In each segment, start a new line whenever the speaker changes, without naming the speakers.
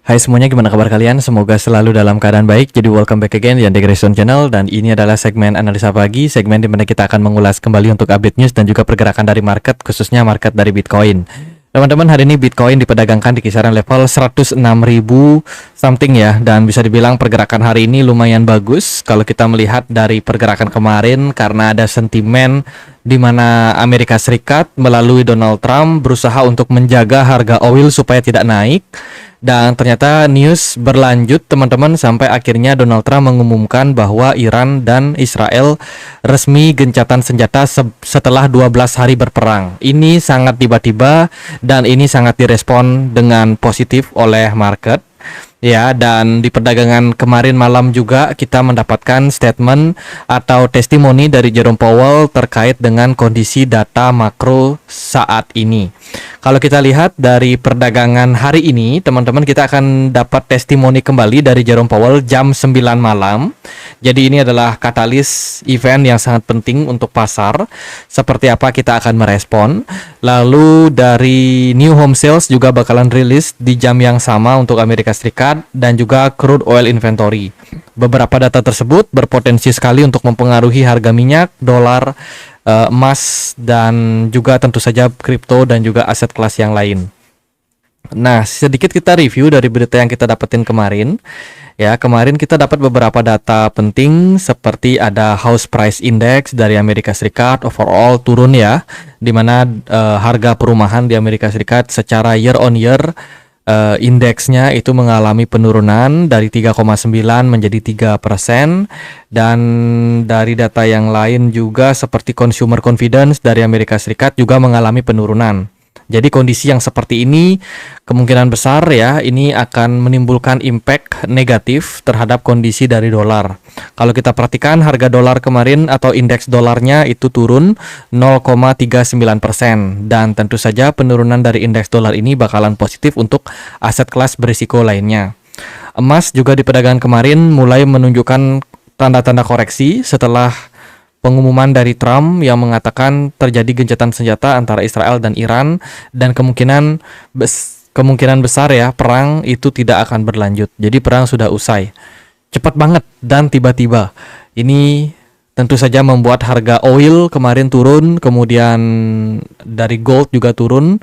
Hai semuanya, gimana kabar kalian? Semoga selalu dalam keadaan baik. Jadi welcome back again di Andy Channel. Dan ini adalah segmen analisa pagi, segmen di mana kita akan mengulas kembali untuk update news dan juga pergerakan dari market, khususnya market dari Bitcoin. Teman-teman, hari ini Bitcoin diperdagangkan di kisaran level 106.000 something ya. Dan bisa dibilang pergerakan hari ini lumayan bagus kalau kita melihat dari pergerakan kemarin, karena ada sentimen di mana Amerika Serikat melalui Donald Trump berusaha untuk menjaga harga oil supaya tidak naik. Dan ternyata news berlanjut teman-teman, sampai akhirnya Donald Trump mengumumkan bahwa Iran dan Israel resmi gencatan senjata setelah 12 hari berperang. Ini sangat tiba-tiba dan ini sangat direspon dengan positif oleh market. Ya, dan di perdagangan kemarin malam juga kita mendapatkan statement atau testimoni dari Jerome Powell terkait dengan kondisi data makro saat ini. Kalau kita lihat dari perdagangan hari ini, teman-teman, kita akan dapat testimoni kembali dari Jerome Powell jam 9 malam. Jadi ini adalah katalis event yang sangat penting untuk pasar. Seperti apa kita akan merespon. Lalu dari new home sales juga bakalan rilis di jam yang sama untuk Amerika Serikat dan juga crude oil inventory. Beberapa data tersebut berpotensi sekali untuk mempengaruhi harga minyak, dolar, emas, dan juga tentu saja kripto dan juga aset kelas yang lain. Nah, sedikit kita review dari berita yang kita dapetin kemarin. Ya, kemarin kita dapat beberapa data penting seperti ada house price index dari Amerika Serikat overall turun ya, di mana harga perumahan di Amerika Serikat secara year on year indeksnya itu mengalami penurunan dari 3,9 menjadi 3%. Dan dari data yang lain juga seperti consumer confidence dari Amerika Serikat juga mengalami penurunan. Jadi kondisi yang seperti ini kemungkinan besar ya ini akan menimbulkan impact negatif terhadap kondisi dari dolar. Kalau kita perhatikan harga dolar kemarin atau indeks dolarnya itu turun 0,39%, dan tentu saja penurunan dari indeks dolar ini bakalan positif untuk aset kelas berisiko lainnya. Emas juga di perdagangan kemarin mulai menunjukkan tanda-tanda koreksi setelah pengumuman dari Trump yang mengatakan terjadi gencatan senjata antara Israel dan Iran, dan kemungkinan besar ya perang itu tidak akan berlanjut. Jadi perang sudah usai. Cepat banget dan tiba-tiba. Ini tentu saja membuat harga oil kemarin turun, kemudian dari gold juga turun.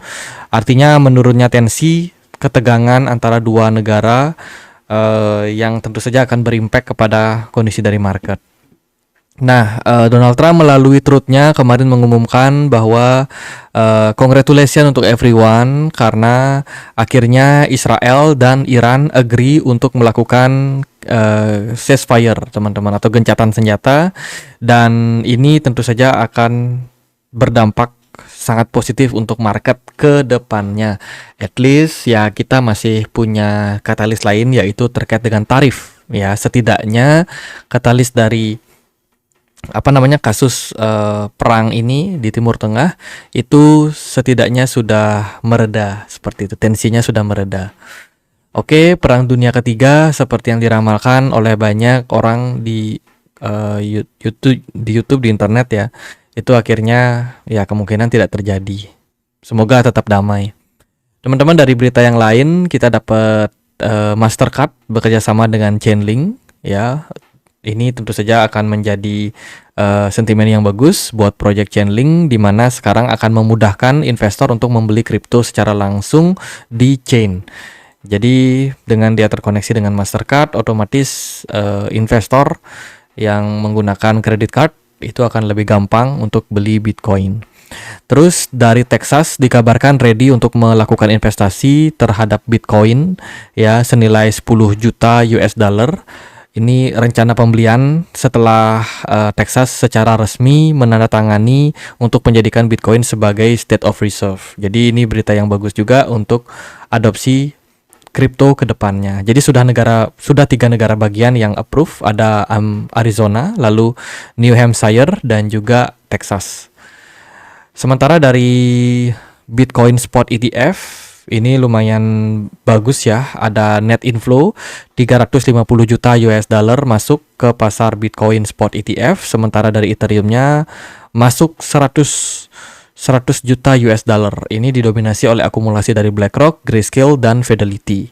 Artinya menurunnya tensi ketegangan antara dua negara yang tentu saja akan berimpact kepada kondisi dari market. Nah, Donald Trump melalui truthnya kemarin mengumumkan bahwa congratulations untuk everyone karena akhirnya Israel dan Iran agree untuk melakukan ceasefire, teman-teman, atau gencatan senjata, dan ini tentu saja akan berdampak sangat positif untuk market ke depannya. At least ya kita masih punya katalis lain, yaitu terkait dengan tarif ya. Setidaknya katalis dari kasus perang ini di Timur Tengah itu setidaknya sudah mereda, seperti itu, tensinya sudah mereda. Oke, perang dunia ketiga seperti yang diramalkan oleh banyak orang di YouTube, di internet ya, itu akhirnya ya kemungkinan tidak terjadi. Semoga tetap damai. Teman-teman, dari berita yang lain kita dapat Mastercard bekerja sama dengan Chainlink ya. Ini tentu saja akan menjadi sentimen yang bagus buat project Chainlink, di mana sekarang akan memudahkan investor untuk membeli kripto secara langsung di chain. Jadi dengan dia terkoneksi dengan Mastercard, otomatis investor yang menggunakan credit card itu akan lebih gampang untuk beli Bitcoin. Terus dari Texas dikabarkan ready untuk melakukan investasi terhadap Bitcoin ya senilai 10 juta US dollar. Ini rencana pembelian setelah Texas secara resmi menandatangani untuk menjadikan Bitcoin sebagai state of reserve. Jadi ini berita yang bagus juga untuk adopsi kripto ke depannya. Jadi sudah 3 negara bagian yang approve, ada Arizona, lalu New Hampshire, dan juga Texas. Sementara dari Bitcoin Spot ETF ini lumayan bagus ya, ada net inflow 350 juta US dollar masuk ke pasar Bitcoin Spot ETF, sementara dari Ethereumnya masuk 100 juta US dollar. Ini didominasi oleh akumulasi dari BlackRock, Grayscale, dan Fidelity.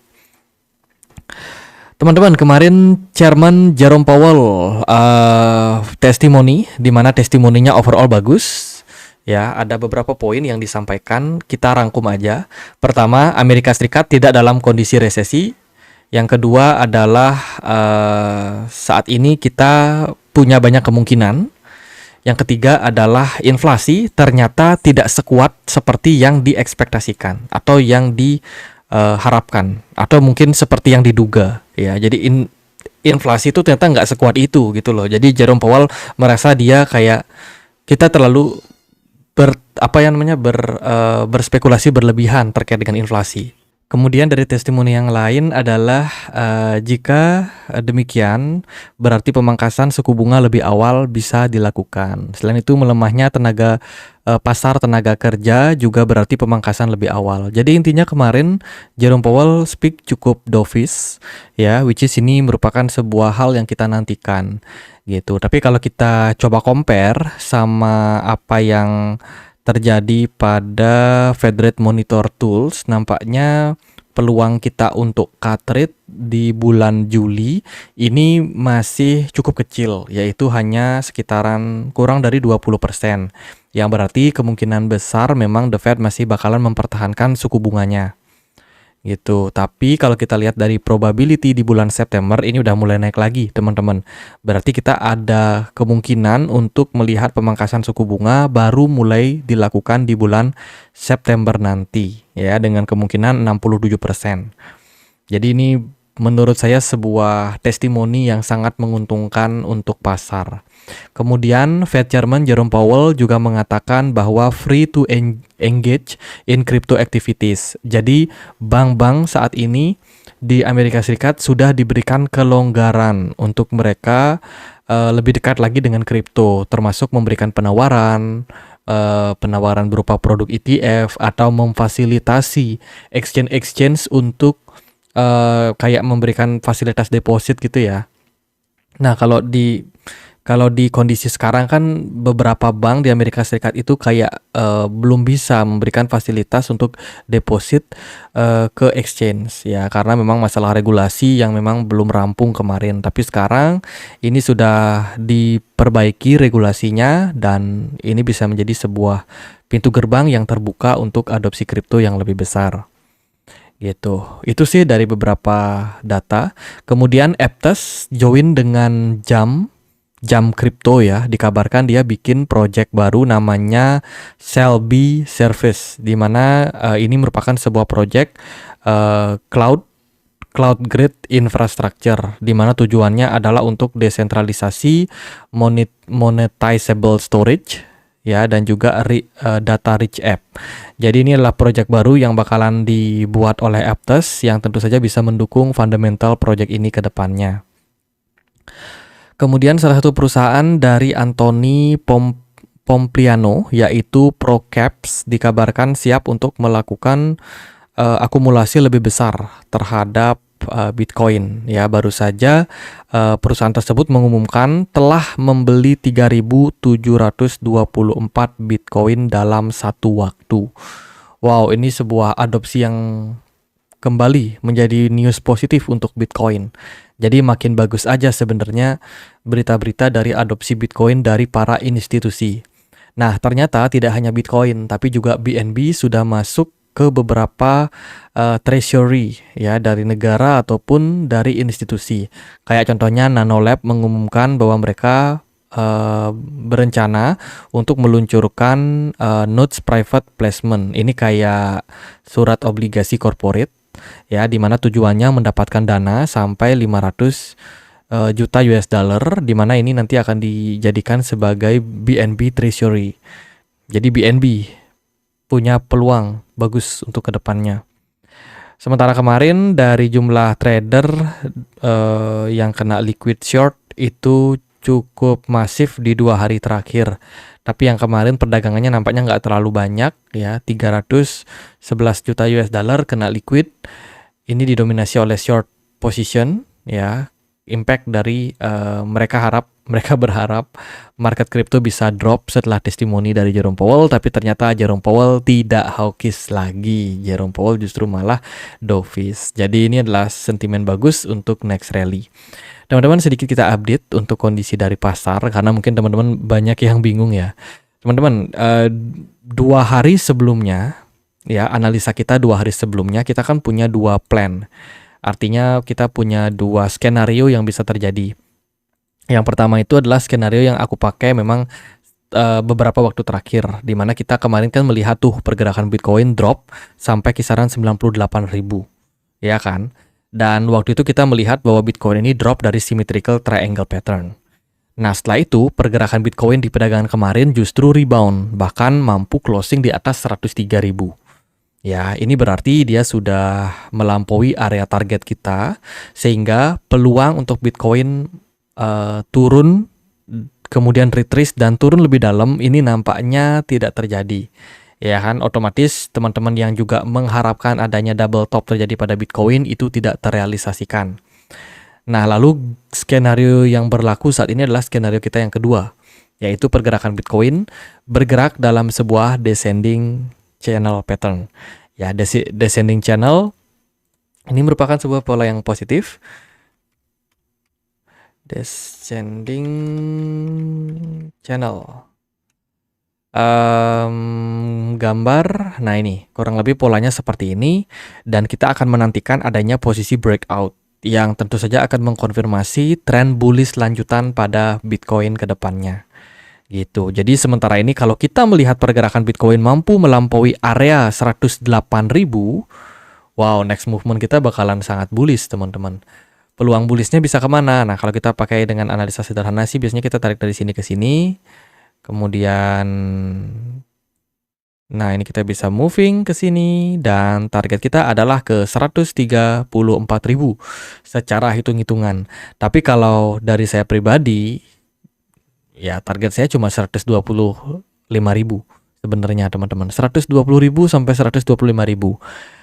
Teman-teman, kemarin Chairman Jerome Powell testimoni, di mana testimoninya overall bagus. Ya, ada beberapa poin yang disampaikan, kita rangkum aja. Pertama, Amerika Serikat tidak dalam kondisi resesi. Yang kedua adalah saat ini kita punya banyak kemungkinan. Yang ketiga adalah inflasi ternyata tidak sekuat seperti yang diekspektasikan atau yang diharapkan atau mungkin seperti yang diduga. Ya, jadi inflasi itu ternyata nggak sekuat itu gitu loh. Jadi Jerome Powell merasa dia kayak kita terlalu berspekulasi berlebihan terkait dengan inflasi. Kemudian dari testimoni yang lain adalah jika demikian berarti pemangkasan suku bunga lebih awal bisa dilakukan. Selain itu melemahnya pasar tenaga kerja juga berarti pemangkasan lebih awal. Jadi intinya kemarin Jerome Powell speak cukup dovish ya, which is ini merupakan sebuah hal yang kita nantikan gitu. Tapi kalau kita coba compare sama apa yang terjadi pada Fed Rate Monitor Tools, nampaknya peluang kita untuk cut rate di bulan Juli ini masih cukup kecil, yaitu hanya sekitaran kurang dari 20%. Yang berarti kemungkinan besar memang The Fed masih bakalan mempertahankan suku bunganya. Gitu. Tapi kalau kita lihat dari probability di bulan September ini udah mulai naik lagi, teman-teman. Berarti kita ada kemungkinan untuk melihat pemangkasan suku bunga baru mulai dilakukan di bulan September nanti ya, dengan kemungkinan 67%. Jadi ini menurut saya sebuah testimoni yang sangat menguntungkan untuk pasar. Kemudian Fed Chairman Jerome Powell juga mengatakan bahwa free to engage in crypto activities. Jadi bank-bank saat ini di Amerika Serikat sudah diberikan kelonggaran untuk mereka lebih dekat lagi dengan kripto, termasuk memberikan penawaran berupa produk ETF atau memfasilitasi exchange untuk kayak memberikan fasilitas deposit gitu ya. Nah, kalau di kondisi sekarang kan beberapa bank di Amerika Serikat itu kayak belum bisa memberikan fasilitas untuk deposit ke exchange ya, karena memang masalah regulasi yang memang belum rampung kemarin. Tapi sekarang ini sudah diperbaiki regulasinya dan ini bisa menjadi sebuah pintu gerbang yang terbuka untuk adopsi kripto yang lebih besar. Gitu. Itu sih dari beberapa data. Kemudian Aptos join dengan jam kripto ya, dikabarkan dia bikin project baru namanya Selby Service, di mana ini merupakan sebuah project cloud grade infrastructure, di mana tujuannya adalah untuk desentralisasi monetizable storage ya, dan juga data rich app. Jadi ini adalah project baru yang bakalan dibuat oleh Aptos yang tentu saja bisa mendukung fundamental project ini ke depannya. Kemudian salah satu perusahaan dari Anthony Pompliano yaitu ProCaps dikabarkan siap untuk melakukan akumulasi lebih besar terhadap Bitcoin ya. Baru saja perusahaan tersebut mengumumkan telah membeli 3.724 Bitcoin dalam satu waktu. Wow, ini sebuah adopsi yang kembali menjadi news positif untuk Bitcoin. Jadi makin bagus aja sebenarnya berita-berita dari adopsi Bitcoin dari para institusi. Nah, ternyata tidak hanya Bitcoin, tapi juga BNB sudah masuk ke beberapa treasury ya, dari negara ataupun dari institusi. Kayak contohnya Nanolab mengumumkan bahwa mereka berencana untuk meluncurkan notes private placement. Ini kayak surat obligasi corporate ya, di mana tujuannya mendapatkan dana sampai 500 juta US dollar, di mana ini nanti akan dijadikan sebagai BNB treasury. Jadi BNB punya peluang bagus untuk kedepannya. Sementara kemarin dari jumlah trader yang kena liquid short itu cukup masif di 2 hari terakhir. Tapi yang kemarin perdagangannya nampaknya nggak terlalu banyak ya, 311 juta US dollar kena liquid. Ini didominasi oleh short position ya. Impact dari mereka harap mereka berharap market kripto bisa drop setelah testimoni dari Jerome Powell, tapi ternyata Jerome Powell tidak hawkish lagi. Jerome Powell justru malah dovish. Jadi ini adalah sentimen bagus untuk next rally. Teman-teman, sedikit kita update untuk kondisi dari pasar, karena mungkin teman-teman banyak yang bingung ya. Teman-teman, 2 hari sebelumnya, ya analisa kita 2 hari sebelumnya, kita kan punya 2 plan. Artinya kita punya 2 skenario yang bisa terjadi. Yang pertama itu adalah skenario yang aku pakai memang beberapa waktu terakhir, di mana kita kemarin kan melihat tuh pergerakan Bitcoin drop sampai kisaran 98.000, ya kan? Dan waktu itu kita melihat bahwa Bitcoin ini drop dari symmetrical triangle pattern. Nah, setelah itu pergerakan Bitcoin di perdagangan kemarin justru rebound, bahkan mampu closing di atas 103.000. Ya, ini berarti dia sudah melampaui area target kita, sehingga peluang untuk Bitcoin turun, kemudian retrace dan turun lebih dalam, ini nampaknya tidak terjadi. Ya kan, otomatis teman-teman yang juga mengharapkan adanya double top terjadi pada Bitcoin itu tidak terrealisasikan. Nah, lalu skenario yang berlaku saat ini adalah skenario kita yang kedua, yaitu pergerakan Bitcoin bergerak dalam sebuah descending channel pattern. Ya, descending channel ini merupakan sebuah pola yang positif. Descending channel. Gambar, nah ini kurang lebih polanya seperti ini, dan kita akan menantikan adanya posisi breakout yang tentu saja akan mengkonfirmasi tren bullish lanjutan pada Bitcoin ke depannya. Gitu. Jadi sementara ini kalau kita melihat pergerakan Bitcoin mampu melampaui area 108.000, wow, next movement kita bakalan sangat bullish, teman-teman. Peluang bullishnya bisa kemana? Nah, kalau kita pakai dengan analisa sederhana sih, biasanya kita tarik dari sini ke sini. Kemudian, nah ini kita bisa moving ke sini. Dan target kita adalah ke 134.000 secara hitung-hitungan. Tapi kalau dari saya pribadi, ya target saya cuma 125.000 sebenarnya, teman-teman. 120.000 sampai 125.000.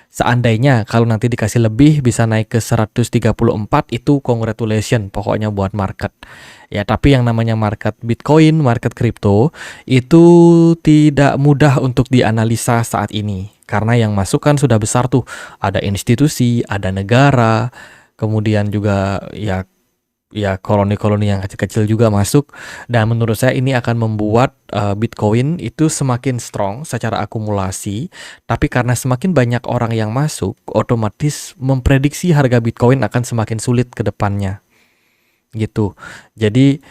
Seandainya kalau nanti dikasih lebih bisa naik ke 134, itu congratulation pokoknya buat market. Ya, tapi yang namanya market Bitcoin, market kripto itu tidak mudah untuk dianalisa saat ini. Karena yang masuk kan sudah besar tuh. Ada institusi, ada negara, kemudian juga ya koloni-koloni yang kecil-kecil juga masuk, dan menurut saya ini akan membuat Bitcoin itu semakin strong secara akumulasi. Tapi karena semakin banyak orang yang masuk, otomatis memprediksi harga Bitcoin akan semakin sulit ke depannya gitu. Jadi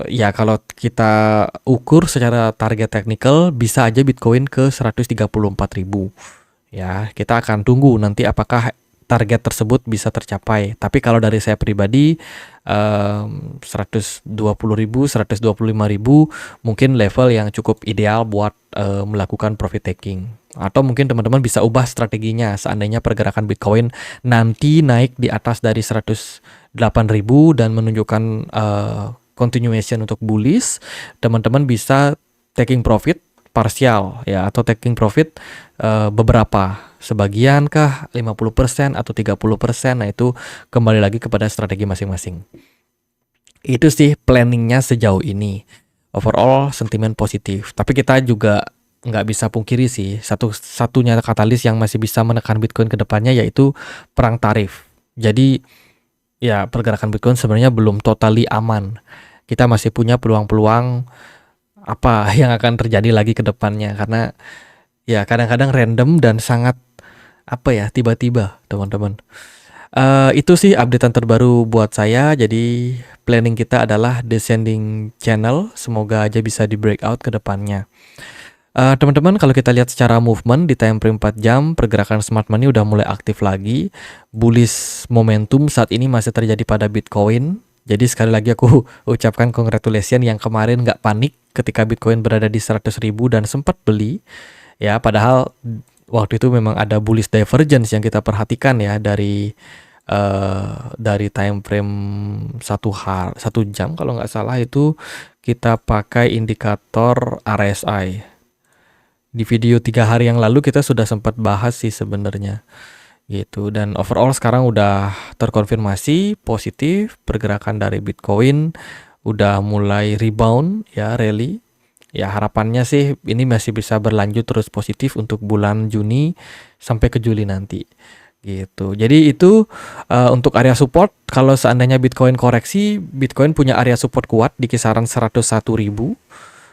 ya kalau kita ukur secara target technical, bisa aja Bitcoin ke 134.000. Ya, kita akan tunggu nanti apakah target tersebut bisa tercapai. Tapi kalau dari saya pribadi 120.000, 125.000 mungkin level yang cukup ideal buat melakukan profit taking. Atau mungkin teman-teman bisa ubah strateginya. Seandainya pergerakan Bitcoin nanti naik di atas dari 108.000 dan menunjukkan continuation untuk bullish, teman-teman bisa taking profit parsial ya, atau taking profit beberapa, sebagian kah, 50% atau 30%. Nah, itu kembali lagi kepada strategi masing-masing. Itu sih planningnya sejauh ini. Overall sentimen positif, tapi kita juga nggak bisa pungkiri sih, satu-satunya katalis yang masih bisa menekan Bitcoin ke depannya yaitu perang tarif. Jadi ya pergerakan Bitcoin sebenarnya belum totally aman. Kita masih punya peluang-peluang apa yang akan terjadi lagi ke depannya, karena ya kadang-kadang random dan sangat tiba-tiba, teman-teman. Itu sih updatean terbaru buat saya. Jadi planning kita adalah descending channel, semoga aja bisa di breakout ke depannya. Teman-teman, kalau kita lihat secara movement di time frame 4 jam, pergerakan smart money udah mulai aktif lagi. Bullish momentum saat ini masih terjadi pada Bitcoin. Jadi sekali lagi aku ucapkan congratulations yang kemarin nggak panik ketika Bitcoin berada di 100.000 dan sempat beli. Ya, padahal waktu itu memang ada bullish divergence yang kita perhatikan ya dari time frame 1 jam kalau nggak salah, itu kita pakai indikator RSI. Di video 3 hari yang lalu kita sudah sempat bahas sih sebenarnya gitu, dan overall sekarang udah terkonfirmasi positif pergerakan dari Bitcoin udah mulai rebound ya, rally. Ya harapannya sih ini masih bisa berlanjut terus positif untuk bulan Juni sampai ke Juli nanti. Gitu. Jadi itu untuk area support, kalau seandainya Bitcoin koreksi, Bitcoin punya area support kuat di kisaran 101.000,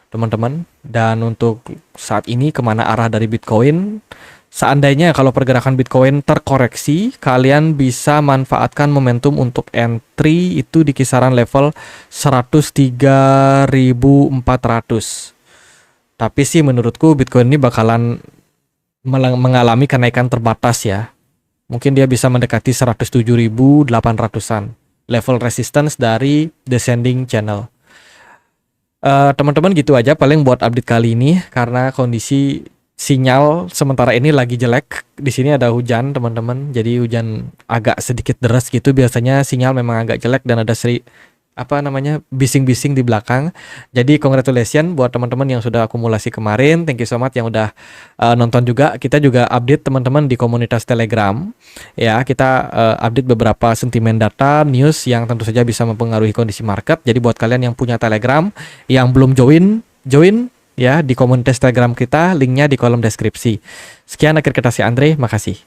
teman-teman. Dan untuk saat ini kemana arah dari Bitcoin? Seandainya kalau pergerakan Bitcoin terkoreksi, kalian bisa manfaatkan momentum untuk entry itu di kisaran level 103.400. Tapi sih menurutku Bitcoin ini bakalan mengalami kenaikan terbatas ya. Mungkin dia bisa mendekati 107.800-an. Level resistance dari descending channel. Teman-teman gitu aja paling buat update kali ini, karena kondisi sinyal sementara ini lagi jelek. Di sini ada hujan, teman-teman. Jadi hujan agak sedikit deras gitu. Biasanya sinyal memang agak jelek dan ada bising-bising di belakang. Jadi congratulations buat teman-teman yang sudah akumulasi kemarin. Thank you so much yang udah nonton juga. Kita juga update teman-teman di komunitas Telegram. Ya, kita update beberapa sentimen data, news yang tentu saja bisa mempengaruhi kondisi market. Jadi buat kalian yang punya Telegram, yang belum join ya di komunitas Telegram kita, linknya di kolom deskripsi. Sekian akhir kata si Andre, makasih.